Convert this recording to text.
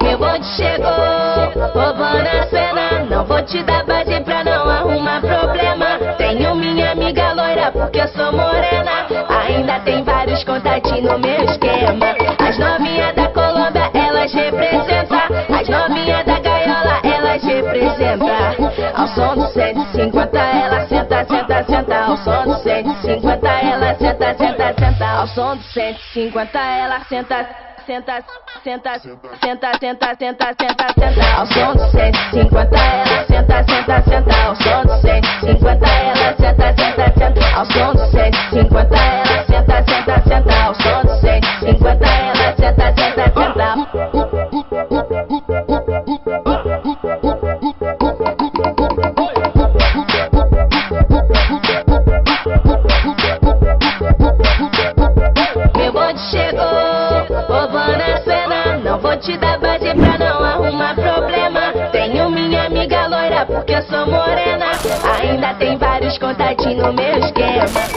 Meu bonde chegou, roubando a cena. Não vou te dar base pra não arrumar problema. Tenho minha amiga loira porque eu sou morena. Ainda tem vários contatinhos no meu esquema. As novinhas da Colômbia, elas representam. As novinhas da gaiola, elas representam. Ao som do 150 ela senta, senta, senta. Ao som do 150 ela senta, senta, senta. Ao som do 150 ela senta, senta, senta, senta, senta, senta, senta, senta. Ao som do 150 ela senta, senta, senta. Ao som do 150 ela senta, senta, senta. Ao som do 150 ela senta, senta, senta. Ao som do 150 ela senta, senta, senta. Meu bonde chegou, roubando a cena. Não vou te dar base pra não arrumar problema. Tenho minha amiga loira porque eu sou morena. Ainda tem vários contatinhos no meu esquema.